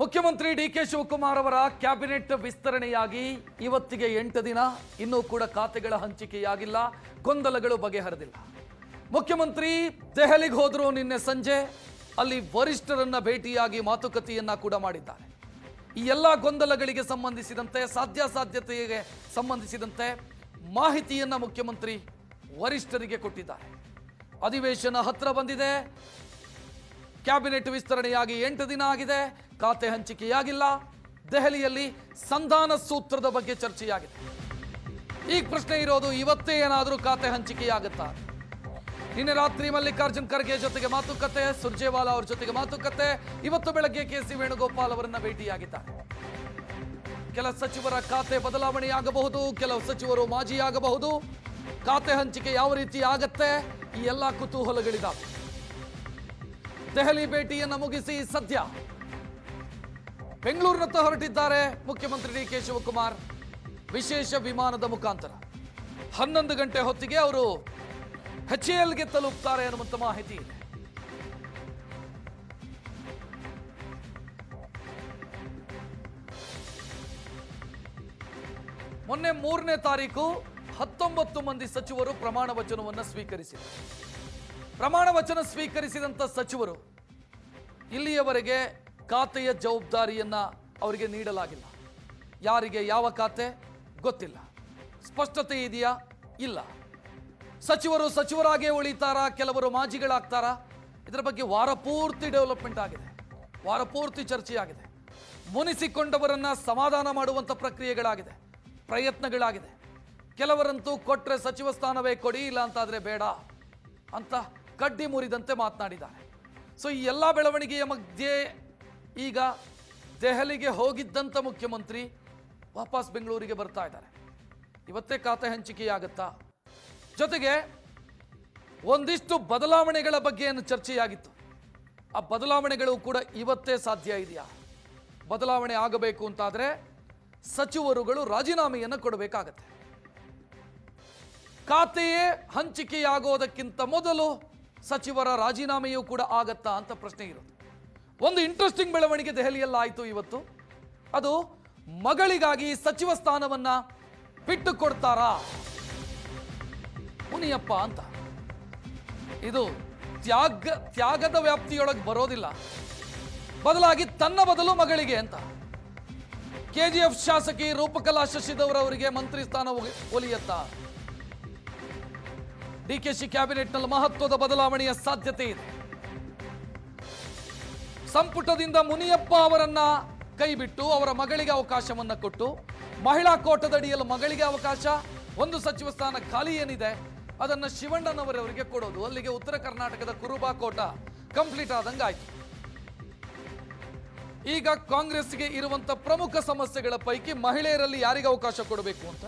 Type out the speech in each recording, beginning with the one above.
ಮುಖ್ಯಮಂತ್ರಿ ಡಿಕೆ ಶಿವಕುಮಾರ್ ಅವರ ಕ್ಯಾಬಿನೆಟ್ ವಿಸ್ತರಣೆಯಾಗಿ ಇವತ್ತಿಗೆ 8 ದಿನ, ಇನ್ನೂ ಕೂಡ ಖಾತೆಗಳ ಹಂಚಿಕೆಯಾಗಿಲ್ಲ, ಗೊಂದಲಗಳು ಬಗೆಹರಿದಿಲ್ಲ. ಮುಖ್ಯಮಂತ್ರಿ ದೆಹಲಿಗೆ ಹೋದ್ರು ನಿನ್ನೆ ಸಂಜೆ, ಅಲ್ಲಿ ವರಿಷ್ಠರನ್ನ ಭೇಟಿಯಾಗಿ ಮಾತುಕತೆಯನ್ನ ಕೂಡ ಮಾಡಿದ್ದಾರೆ. ಈ ಎಲ್ಲ ಗೊಂದಲಗಳಿಗೆ ಸಂಬಂಧಿಸಿದಂತೆ, ಸಾಧ್ಯತೆಗೆ ಸಂಬಂಧಿಸಿದಂತೆ ಮಾಹಿತಿಯನ್ನ ಮುಖ್ಯಮಂತ್ರಿ ವರಿಷ್ಠರಿಗೆ ಕೊಟ್ಟಿದ್ದಾರೆ. ಅಧಿವೇಶನ ಹತ್ರ ಬಂದಿದೆ, ಕ್ಯಾಬಿನೆಟ್ ವಿಸ್ತರಣೆಯಾಗಿ 8 ದಿನ ಆಗಿದೆ, ಖಾತೆ ಹಂಚಿಕೆಯಾಗಿಲ್ಲ. ದೆಹಲಿಯಲ್ಲಿ ಸಂಧಾನ ಸೂತ್ರದ ಬಗ್ಗೆ ಚರ್ಚೆಯಾಗಿದೆ. ಈಗ ಪ್ರಶ್ನೆ ಇರೋದು, ಇವತ್ತೇ ಏನಾದರೂ ಖಾತೆ ಹಂಚಿಕೆಯಾಗುತ್ತಾ? ನಿನ್ನೆ ರಾತ್ರಿ ಮಲ್ಲಿಕಾರ್ಜುನ್ ಖರ್ಗೆ ಜೊತೆಗೆ ಮಾತುಕತೆ, ಸುರ್ಜೇವಾಲಾ ಅವರ ಜೊತೆಗೆ ಮಾತುಕತೆ, ಇವತ್ತು ಬೆಳಗ್ಗೆ ಕೆ.ಸಿ. ವೇಣುಗೋಪಾಲ್ ಅವರನ್ನ ಭೇಟಿಯಾಗಿದ್ದಾರೆ. ಕೆಲ ಸಚಿವರ ಖಾತೆ ಬದಲಾವಣೆಯಾಗಬಹುದು, ಕೆಲವು ಸಚಿವರು ಮಾಜಿಯಾಗಬಹುದು. ಖಾತೆ ಹಂಚಿಕೆ ಯಾವ ರೀತಿ ಆಗತ್ತೆ, ಈ ಎಲ್ಲ ಕುತೂಹಲಗಳಿದ್ದಾವೆ. ದೆಹಲಿ ಭೇಟಿಯನ್ನು ಮುಗಿಸಿ ಸದ್ಯ ಬೆಂಗಳೂರಿನತ್ತ ಹೊರಟಿದ್ದಾರೆ ಮುಖ್ಯಮಂತ್ರಿ ಡಿಕೆ ಶಿವಕುಮಾರ್ ವಿಶೇಷ ವಿಮಾನದ ಮುಖಾಂತರ. 11 ಗಂಟೆ ಹೊತ್ತಿಗೆ ಅವರು HALಗೆ ತಲುಪ್ತಾರೆ ಅನ್ನುವಂಥ ಮಾಹಿತಿ ಇದೆ. ಮೊನ್ನೆ 3ನೇ ತಾರೀಕು 19 ಮಂದಿ ಸಚಿವರು ಪ್ರಮಾಣ ವಚನವನ್ನು ಸ್ವೀಕರಿಸಿದರು. ಪ್ರಮಾಣ ವಚನ ಸ್ವೀಕರಿಸಿದಂಥ ಸಚಿವರು ಇಲ್ಲಿಯವರೆಗೆ ಖಾತೆಯ ಜವಾಬ್ದಾರಿಯನ್ನ ಅವರಿಗೆ ನೀಡಲಾಗಿಲ್ಲ. ಯಾರಿಗೆ ಯಾವ ಖಾತೆ ಗೊತ್ತಿಲ್ಲ. ಸ್ಪಷ್ಟತೆ ಇದೆಯಾ? ಇಲ್ಲ. ಸಚಿವರು ಸಚಿವರಾಗೇ ಉಳಿತಾರಾ, ಕೆಲವರು ಮಾಜಿಗಳಾಗ್ತಾರಾ? ಇದರ ಬಗ್ಗೆ ವಾರ ಪೂರ್ತಿ ಡೆವಲಪ್ಮೆಂಟ್ ಆಗಿದೆ, ವಾರ ಪೂರ್ತಿ ಚರ್ಚೆಯಾಗಿದೆ. ಮುನಿಸಿಕೊಂಡವರನ್ನ ಸಮಾಧಾನ ಮಾಡುವಂಥ ಪ್ರಕ್ರಿಯೆಗಳಾಗಿದೆ, ಪ್ರಯತ್ನಗಳಾಗಿದೆ. ಕೆಲವರಂತೂ ಕೊಟ್ರೆ ಸಚಿವ ಸ್ಥಾನವೇ ಕೊಡಿ, ಇಲ್ಲ ಅಂತಾದ್ರೆ ಬೇಡ ಅಂತ ಕಡ್ಡಿ ಮುರಿದಂತೆ ಮಾತನಾಡಿದ್ದಾರೆ. ಸೊ ಈ ಎಲ್ಲ ಬೆಳವಣಿಗೆಯ ಮಧ್ಯೆ ಈಗ ದೆಹಲಿಗೆ ಹೋಗಿದ್ದಂಥ ಮುಖ್ಯಮಂತ್ರಿ ವಾಪಸ್ ಬೆಂಗಳೂರಿಗೆ ಬರ್ತಾ ಇದ್ದಾರೆ. ಇವತ್ತೇ ಖಾತೆ ಹಂಚಿಕೆಯಾಗುತ್ತಾ? ಜೊತೆಗೆ ಒಂದಿಷ್ಟು ಬದಲಾವಣೆಗಳ ಬಗ್ಗೆ ಏನು ಚರ್ಚೆಯಾಗಿತ್ತು, ಆ ಬದಲಾವಣೆಗಳು ಕೂಡ ಇವತ್ತೇ ಸಾಧ್ಯ ಇದೆಯಾ? ಬದಲಾವಣೆ ಆಗಬೇಕು ಅಂತಾದರೆ ಸಚಿವರುಗಳು ರಾಜೀನಾಮೆಯನ್ನು ಕೊಡಬೇಕಾಗತ್ತೆ. ಖಾತೆಯೇ ಹಂಚಿಕೆಯಾಗೋದಕ್ಕಿಂತ ಮೊದಲು ಸಚಿವರ ರಾಜೀನಾಮೆಯೂ ಕೂಡ ಆಗತ್ತಾ ಅಂತ ಪ್ರಶ್ನೆ ಇರೋದು. ಒಂದು ಇಂಟ್ರೆಸ್ಟಿಂಗ್ ಬೆಳವಣಿಗೆ ದೆಹಲಿಯಲ್ಲಿ ಆಯಿತು ಇವತ್ತು. ಅದು ಮಗಳಿಗಾಗಿ ಸಚಿವ ಸ್ಥಾನವನ್ನ ಬಿಟ್ಟು ಕೊಡ್ತಾರಾ ಮುನಿಯಪ್ಪ ಅಂತ. ಇದು ತ್ಯಾಗದ ವ್ಯಾಪ್ತಿಯೊಳಗೆ ಬರೋದಿಲ್ಲ, ಬದಲಾಗಿ ತನ್ನ ಬದಲು ಮಗಳಿಗೆ ಅಂತ. KGF ಶಾಸಕಿ ರೂಪಕಲಾ ಶಶಿಧರ್ ಅವರಿಗೆ ಮಂತ್ರಿ ಸ್ಥಾನ ಒಲಿಯತ್ತಾ? ಡಿಕೆಶಿ ಕ್ಯಾಬಿನೆಟ್ನಲ್ಲಿ ಮಹತ್ವದ ಬದಲಾವಣೆಯ ಸಾಧ್ಯತೆ ಇದೆ. ಸಂಪುಟದಿಂದ ಮುನಿಯಪ್ಪ ಅವರನ್ನ ಕೈಬಿಟ್ಟು ಅವರ ಮಗಳಿಗೆ ಅವಕಾಶವನ್ನ ಕೊಟ್ಟು, ಮಹಿಳಾ ಕೋಟದಡಿಯಲ್ಲಿ ಮಗಳಿಗೆ ಅವಕಾಶ, ಒಂದು ಸಚಿವ ಸ್ಥಾನ ಖಾಲಿ ಏನಿದೆ ಅದನ್ನ ಶಿವಣ್ಣನವರವರಿಗೆ ಕೊಡೋದು. ಅಲ್ಲಿಗೆ ಉತ್ತರ ಕರ್ನಾಟಕದ ಕುರುಬಾ ಕೋಟ ಕಂಪ್ಲೀಟ್ ಆದಂಗಾಯ್ತು. ಈಗ ಕಾಂಗ್ರೆಸ್ಗೆ ಇರುವಂತ ಪ್ರಮುಖ ಸಮಸ್ಯೆಗಳ ಪೈಕಿ ಮಹಿಳೆಯರಲ್ಲಿ ಯಾರಿಗೆ ಅವಕಾಶ ಕೊಡಬೇಕು ಅಂತ,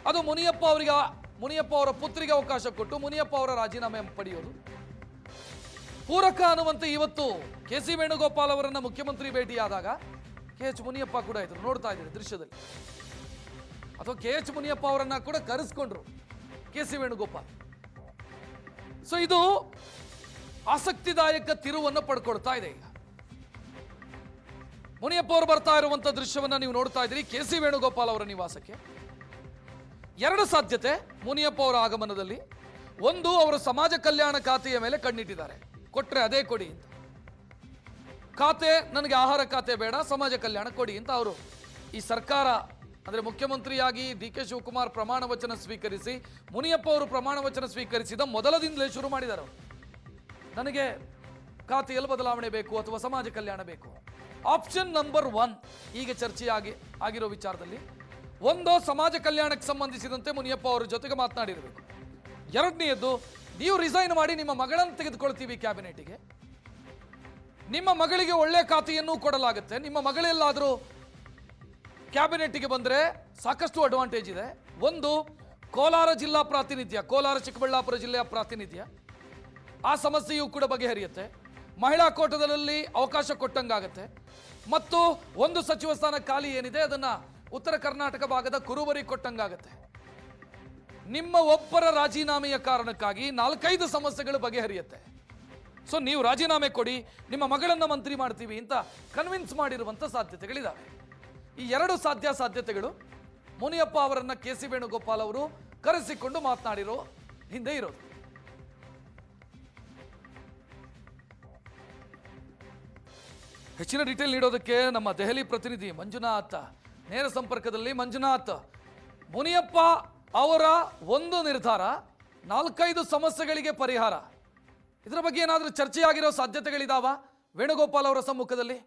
ಅದು ಮುನಿಯಪ್ಪ ಅವರ ಪುತ್ರಿಗೆ ಅವಕಾಶ ಕೊಟ್ಟು ಮುನಿಯಪ್ಪ ಅವರ ರಾಜೀನಾಮೆ ಪಡೆಯೋದು ಪೂರಕ ಅನ್ನುವಂತೆ. ಇವತ್ತು ಕೆ.ಸಿ. ವೇಣುಗೋಪಾಲ್ ಅವರನ್ನ ಮುಖ್ಯಮಂತ್ರಿ ಭೇಟಿಯಾದಾಗ KH ಮುನಿಯಪ್ಪ ಕೂಡ ಇದ್ರು, ನೋಡ್ತಾ ಇದ್ದೀರಿ ದೃಶ್ಯದಲ್ಲಿ. ಅಥವಾ KH ಮುನಿಯಪ್ಪ ಅವರನ್ನ ಕೂಡ ಕರೆಸ್ಕೊಂಡ್ರು ಕೆ.ಸಿ. ವೇಣುಗೋಪಾಲ್. ಸೊ ಇದು ಆಸಕ್ತಿದಾಯಕ ತಿರುವನ್ನು ಪಡ್ಕೊಳ್ತಾ ಇದೆ. ಈಗ ಮುನಿಯಪ್ಪ ಅವರು ಬರ್ತಾ ಇರುವಂತ ದೃಶ್ಯವನ್ನ ನೀವು ನೋಡ್ತಾ ಇದ್ದೀರಿ ಕೆ.ಸಿ. ವೇಣುಗೋಪಾಲ್ ಅವರ ನಿವಾಸಕ್ಕೆ. 2 ಸಾಧ್ಯತೆ ಮುನಿಯಪ್ಪ ಅವರ ಆಗಮನದಲ್ಲಿ. ಒಂದು, ಅವರು ಸಮಾಜ ಕಲ್ಯಾಣ ಖಾತೆಯ ಮೇಲೆ ಕಣ್ಣಿಟ್ಟಿದ್ದಾರೆ, ಕೊಟ್ರೆ ಅದೇ ಕೊಡಿ ಅಂತ. ಖಾತೆ ನನಗೆ ಆಹಾರ ಖಾತೆ ಬೇಡ, ಸಮಾಜ ಕಲ್ಯಾಣ ಕೊಡಿ ಅಂತ ಅವರು ಈ ಸರ್ಕಾರ ಅಂದರೆ ಮುಖ್ಯಮಂತ್ರಿಯಾಗಿ ಡಿಕೆ ಶಿವಕುಮಾರ್ ಪ್ರಮಾಣ ವಚನ ಸ್ವೀಕರಿಸಿ ಮುನಿಯಪ್ಪ ಅವರು ಪ್ರಮಾಣ ವಚನ ಸ್ವೀಕರಿಸಿದ ಮೊದಲದಿಂದಲೇ ಶುರು ಮಾಡಿದ್ದಾರೆ. ನನಗೆ ಖಾತೆಯಲ್ಲಿ ಬದಲಾವಣೆ ಬೇಕು ಅಥವಾ ಸಮಾಜ ಕಲ್ಯಾಣ ಬೇಕು. ಆಪ್ಷನ್ ನಂಬರ್ 1 ಈಗ ಆಗಿರೋ ವಿಚಾರದಲ್ಲಿ ಒಂದು, ಸಮಾಜ ಕಲ್ಯಾಣಕ್ಕೆ ಸಂಬಂಧಿಸಿದಂತೆ ಮುನಿಯಪ್ಪ ಅವರ ಜೊತೆಗೆ ಮಾತನಾಡಿರಬೇಕು. ಎರಡನೆಯದು, ನೀವು ರಿಸೈನ್ ಮಾಡಿ ನಿಮ್ಮ ಮಗಳನ್ನು ತೆಗೆದುಕೊಳ್ತೀವಿ ಕ್ಯಾಬಿನೆಟ್ಗೆ, ನಿಮ್ಮ ಮಗಳಿಗೆ ಒಳ್ಳೆ ಖಾತೆಯನ್ನು ಕೊಡಲಾಗುತ್ತೆ. ನಿಮ್ಮ ಮಗಳೆಲ್ಲಾದರೂ ಕ್ಯಾಬಿನೆಟ್ಗೆ ಬಂದರೆ ಸಾಕಷ್ಟು ಅಡ್ವಾಂಟೇಜ್ ಇದೆ. ಒಂದು, ಕೋಲಾರ ಜಿಲ್ಲಾ ಪ್ರಾತಿನಿಧ್ಯ, ಕೋಲಾರ ಚಿಕ್ಕಬಳ್ಳಾಪುರ ಜಿಲ್ಲೆಯ ಪ್ರಾತಿನಿಧ್ಯ, ಆ ಸಮಸ್ಯೆಯೂ ಕೂಡ ಬಗೆಹರಿಯುತ್ತೆ. ಮಹಿಳಾ ಕೋಟದಲ್ಲಿ ಅವಕಾಶ ಕೊಟ್ಟಂಗಾಗತ್ತೆ. ಮತ್ತು ಒಂದು ಸಚಿವ ಸ್ಥಾನ ಖಾಲಿ ಏನಿದೆ ಅದನ್ನ ಉತ್ತರ ಕರ್ನಾಟಕ ಭಾಗದ ಕುರುಬರಿಗೆ ಕೊಟ್ಟಂಗಾಗತ್ತೆ. ನಿಮ್ಮ ಒಬ್ಬರ ರಾಜೀನಾಮೆಯ ಕಾರಣಕ್ಕಾಗಿ 4-5 ಸಮಸ್ಯೆಗಳು ಬಗೆಹರಿಯುತ್ತೆ. ಸೊ ನೀವು ರಾಜೀನಾಮೆ ಕೊಡಿ, ನಿಮ್ಮ ಮಗಳನ್ನ ಮಂತ್ರಿ ಮಾಡ್ತೀವಿ ಅಂತ ಕನ್ವಿನ್ಸ್ ಮಾಡಿರುವಂಥ ಸಾಧ್ಯತೆಗಳಿದ್ದಾವೆ. ಈ ಎರಡು ಸಾಧ್ಯತೆಗಳು ಮುನಿಯಪ್ಪ ಅವರನ್ನ ಕೆ.ಸಿ. ವೇಣುಗೋಪಾಲ್ ಅವರು ಕರೆಸಿಕೊಂಡು ಮಾತನಾಡಿರೋ ಹಿಂದೆ ಇರೋದು. ಹೆಚ್ಚಿನ ಡೀಟೇಲ್ ನೀಡೋದಕ್ಕೆ ನಮ್ಮ ದೆಹಲಿ ಪ್ರತಿನಿಧಿ ಮಂಜುನಾಥ್ ನೇರ ಸಂಪರ್ಕದಲ್ಲಿ. ಮಂಜುನಾಥ್, ಮುನಿಯಪ್ಪ ಅವರ ಒಂದು ನಿರ್ಧಾರ 4-5 ಸಮಸ್ಯೆಗಳಿಗೆ ಪರಿಹಾರ, ಇದರ ಬಗ್ಗೆ ಏನಾದರೂ ಚರ್ಚೆಯಾಗಿರೋ ಸಾಧ್ಯತೆಗಳಿದಾವ ವೇಣುಗೋಪಾಲ್ ಅವರ ಸಮ್ಮುಖದಲ್ಲಿ?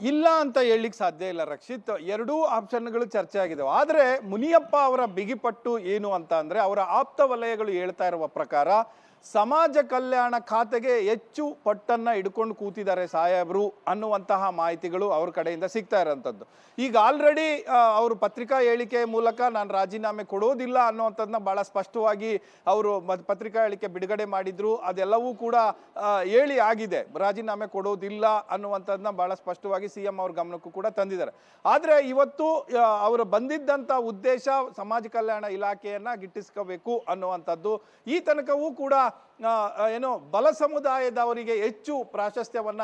ಇಲ್ಲ ಅಂತ ಹೇಳಲಿಕ್ಕೆ ಸಾಧ್ಯ ಇಲ್ಲ ರಕ್ಷಿತ್. ಎರಡೂ ಆಪ್ಷನ್ಗಳು ಚರ್ಚೆ ಆಗಿದ್ದಾವೆ. ಆದರೆ ಮುನಿಯಪ್ಪ ಅವರ ಬಿಗಿಪಟ್ಟು ಏನು ಅಂತ ಅಂದರೆ, ಅವರ ಆಪ್ತ ವಲಯಗಳು ಹೇಳ್ತಾ ಇರುವ ಪ್ರಕಾರ ಸಮಾಜ ಕಲ್ಯಾಣ ಖಾತೆಗೆ ಹೆಚ್ಚು ಪಟ್ಟನ್ನು ಹಿಡ್ಕೊಂಡು ಕೂತಿದ್ದಾರೆ ಸಾಹೇಬರು ಅನ್ನುವಂತಹ ಮಾಹಿತಿಗಳು ಅವ್ರ ಕಡೆಯಿಂದ ಸಿಗ್ತಾ ಇರೋಂಥದ್ದು. ಈಗ ಆಲ್ರೆಡಿ ಅವರು ಪತ್ರಿಕಾ ಹೇಳಿಕೆ ಮೂಲಕ ನಾನು ರಾಜೀನಾಮೆ ಕೊಡೋದಿಲ್ಲ ಅನ್ನುವಂಥದ್ದನ್ನ ಭಾಳ ಸ್ಪಷ್ಟವಾಗಿ ಅವರು ಪತ್ರಿಕಾ ಹೇಳಿಕೆ ಬಿಡುಗಡೆ ಮಾಡಿದ್ರು. ಅದೆಲ್ಲವೂ ಕೂಡ ಹೇಳಿ ಆಗಿದೆ, ರಾಜೀನಾಮೆ ಕೊಡೋದಿಲ್ಲ ಅನ್ನುವಂಥದ್ದನ್ನ ಭಾಳ ಸ್ಪಷ್ಟವಾಗಿ CM ಅವ್ರ ಗಮನಕ್ಕೂ ಕೂಡ ತಂದಿದ್ದಾರೆ. ಆದರೆ ಇವತ್ತು ಅವರು ಬಂದಿದ್ದಂಥ ಉದ್ದೇಶ ಸಮಾಜ ಕಲ್ಯಾಣ ಇಲಾಖೆಯನ್ನು ಗಿಟ್ಟಿಸ್ಕೋಬೇಕು ಅನ್ನುವಂಥದ್ದು. ಈ ತನಕವೂ ಕೂಡ ಏನೋ ಬಲ ಸಮುದಾಯದವರಿಗೆ ಹೆಚ್ಚು ಪ್ರಾಶಸ್ತ್ಯವನ್ನ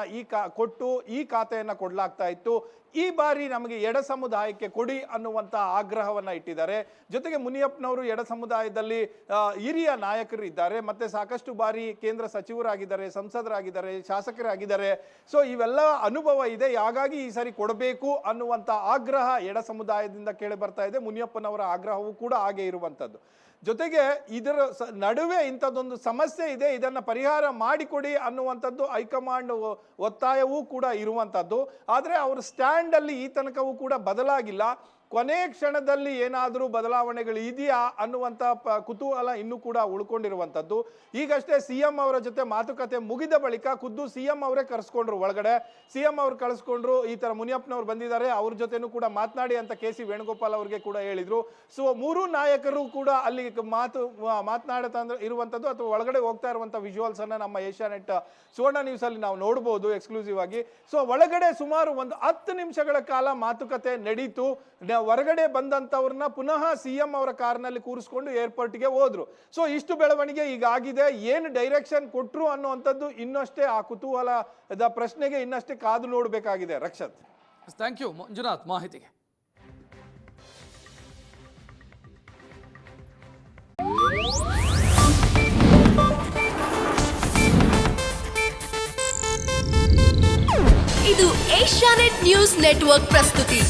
ಕೊಟ್ಟು ಈ ಖಾತೆಯನ್ನ ಕೊಡಲಾಗ್ತಾ ಇತ್ತು. ಈ ಬಾರಿ ನಮಗೆ ಎಡ ಸಮುದಾಯಕ್ಕೆ ಕೊಡಿ ಅನ್ನುವಂಥ ಆಗ್ರಹವನ್ನ ಇಟ್ಟಿದ್ದಾರೆ. ಜೊತೆಗೆ ಮುನಿಯಪ್ಪನವರು ಎಡ ಸಮುದಾಯದಲ್ಲಿ ಹಿರಿಯ ನಾಯಕರು ಇದ್ದಾರೆ, ಮತ್ತೆ ಸಾಕಷ್ಟು ಬಾರಿ ಕೇಂದ್ರ ಸಚಿವರಾಗಿದ್ದಾರೆ, ಸಂಸದರಾಗಿದ್ದಾರೆ, ಶಾಸಕರಾಗಿದ್ದಾರೆ. ಸೊ ಇವೆಲ್ಲ ಅನುಭವ ಇದೆ. ಹಾಗಾಗಿ ಈ ಸಾರಿ ಕೊಡಬೇಕು ಅನ್ನುವಂಥ ಆಗ್ರಹ ಎಡ ಸಮುದಾಯದಿಂದ ಕೇಳಿ ಬರ್ತಾ ಇದೆ. ಮುನಿಯಪ್ಪನವರ ಆಗ್ರಹವೂ ಕೂಡ ಹಾಗೆ ಇರುವಂಥದ್ದು. ಜೊತೆಗೆ ಇದರ ನಡುವೆ ಇಂಥದ್ದೊಂದು ಸಮಸ್ಯೆ ಇದೆ, ಇದನ್ನು ಪರಿಹಾರ ಮಾಡಿಕೊಡಿ ಅನ್ನುವಂಥದ್ದು ಹೈಕಮಾಂಡ್ ಒತ್ತಾಯವೂ ಕೂಡ ಇರುವಂಥದ್ದು. ಆದರೆ ಅವರ ಸ್ಟ್ಯಾಂಡಲ್ಲಿ ಈ ತನಕವೂ ಕೂಡ ಬದಲಾಗಿಲ್ಲ. ಕೊನೆ ಕ್ಷಣದಲ್ಲಿ ಏನಾದರೂ ಬದಲಾವಣೆಗಳು ಇದೆಯಾ ಅನ್ನುವಂಥ ಕುತೂಹಲ ಇನ್ನೂ ಕೂಡ ಉಳ್ಕೊಂಡಿರುವಂಥದ್ದು. ಈಗಷ್ಟೇ CM ಅವರ ಜೊತೆ ಮಾತುಕತೆ ಮುಗಿದ ಬಳಿಕ ಖುದ್ದು CM ಅವರೇ ಕರೆಸ್ಕೊಂಡ್ರು ಒಳಗಡೆ. CM ಅವ್ರು ಕಳಿಸ್ಕೊಂಡ್ರು, ಈ ಥರ ಮುನಿಯಪ್ಪನವ್ರು ಬಂದಿದ್ದಾರೆ, ಅವ್ರ ಜೊತೆನೂ ಕೂಡ ಮಾತನಾಡಿ ಅಂತ ಕೆ.ಸಿ. ವೇಣುಗೋಪಾಲ್ ಅವರಿಗೆ ಕೂಡ ಹೇಳಿದ್ರು. ಸೊ ಮೂರೂ ನಾಯಕರು ಕೂಡ ಅಲ್ಲಿ ಮಾತನಾಡ್ತಾ ಇರುವಂಥದ್ದು ಅಥವಾ ಒಳಗಡೆ ಹೋಗ್ತಾ ಇರುವಂಥ ವಿಜುವಲ್ಸ್ ಅನ್ನ ನಮ್ಮ ಏಷ್ಯಾನೆಟ್ ಸುವರ್ಣ ನ್ಯೂಸ್ ಅಲ್ಲಿ ನಾವು ನೋಡ್ಬೋದು ಎಕ್ಸ್ಕ್ಲೂಸಿವ್ ಆಗಿ. ಸೊ ಒಳಗಡೆ ಸುಮಾರು ಒಂದು 10 ನಿಮಿಷಗಳ ಕಾಲ ಮಾತುಕತೆ ನಡೀತು. ಹೊರಗಡೆ ಬಂದಂಥವ್ರನ್ನ ಪುನಃ CM ಅವರ ಕಾರ್ನಲ್ಲಿ ಕೂರಿಸ್ಕೊಂಡು ಏರ್ಪೋರ್ಟ್ಗೆ ಹೋದ್ರು. ಸೊ ಇಷ್ಟು ಬೆಳವಣಿಗೆ ಈಗ ಆಗಿದೆ. ಏನು ಡೈರೆಕ್ಷನ್ ಕೊಟ್ರು ಅನ್ನುವಂಥದ್ದು ಇನ್ನಷ್ಟೇ ಆ ಕುತೂಹಲದ ಪ್ರಶ್ನೆಗೆ ಇನ್ನಷ್ಟೇ ಕಾದು ನೋಡಬೇಕಾಗಿದೆ ರಕ್ಷತ್. ಥ್ಯಾಂಕ್ ಯು ಮಂಜುನಾಥ್ ಮಾಹಿತಿಗೆ. ಇದು ಏಷ್ಯಾನೆಟ್ ನ್ಯೂಸ್ ನೆಟ್ವರ್ಕ್ ಪ್ರಸ್ತುತಿ.